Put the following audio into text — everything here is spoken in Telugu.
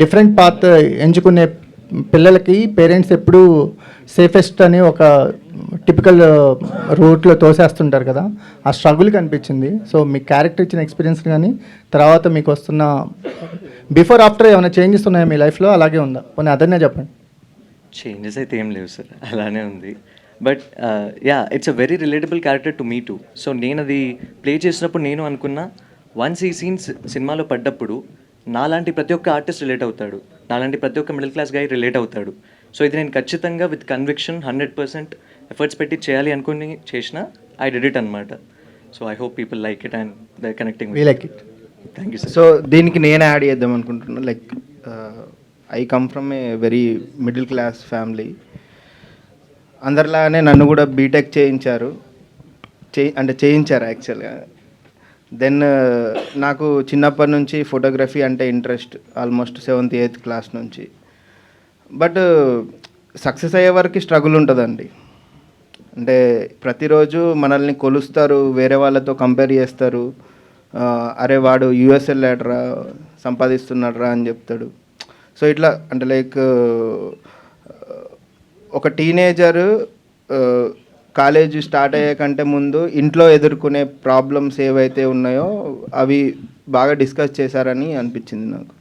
డిఫరెంట్ పాత్ ఎంచుకునే పిల్లలకి పేరెంట్స్ ఎప్పుడూ సేఫెస్ట్ అని ఒక టిపికల్ రూట్లో తోసేస్తుంటారు కదా, ఆ స్ట్రగుల్ కనిపించింది. సో మీ క్యారెక్టర్ ఇచ్చిన ఎక్స్పీరియన్స్ కానీ తర్వాత మీకు వస్తున్న బిఫోర్ ఆఫ్టర్ ఏమైనా చేంజెస్ ఉన్నాయా మీ లైఫ్లో, అలాగే ఉందా? పోనీ అదన్నే చెప్పండి. చేంజెస్ అయితే ఏం లేవు సార్, అలానే ఉంది. But yeah, it's a very relatable character to me two. So నేను అది ప్లే చేసినప్పుడు నేను అనుకున్నా, వన్స్ ఈ సీన్స్ సినిమాలో పడ్డప్పుడు నాలాంటి ప్రతి ఒక్క ఆర్టిస్ట్ రిలేట్ అవుతాడు, నాలాంటి ప్రతి ఒక్క మిడిల్ క్లాస్ గై రిలేట్ అవుతాడు. సో ఇది నేను ఖచ్చితంగా విత్ కన్విక్షన్ 100% ఎఫర్ట్స్ పెట్టి చేయాలి అనుకుని చేసిన ఐ డిడ్ ఇట్ అనమాట. So I hope people like it and they connecting. We like it. Thank you sir. So దీనికి నేను యాడ్ చేద్దాం అనుకుంటున్నాను. Like I come from a very middle class family. అందరిలానే నన్ను కూడా బీటెక్ చేయించారు, చేయించారు యాక్చువల్గా. దెన్ నాకు చిన్నప్పటి నుంచి ఫోటోగ్రఫీ అంటే interest, almost 7th 8th class నుంచి. బట్ సక్సెస్ అయ్యే వరకు స్ట్రగుల్ ఉంటుందండి. అంటే ప్రతిరోజు మనల్ని కొలుస్తారు, వేరే వాళ్ళతో కంపేర్ చేస్తారు. అరే వాడు యూఎస్ వెళ్ళాడరా, సంపాదిస్తున్నాడరా అని చెప్తాడు. సో ఇట్లా అంటే లైక్ ఒక టీనేజర్ కాలేజ్ స్టార్ట్ అయ్యే కంటే ముందు ఇంట్లో ఎదుర్కొనే ప్రాబ్లమ్స్ ఏవైతే ఉన్నాయో అవి బాగా డిస్కస్ చేశారని అనిపించింది నాకు.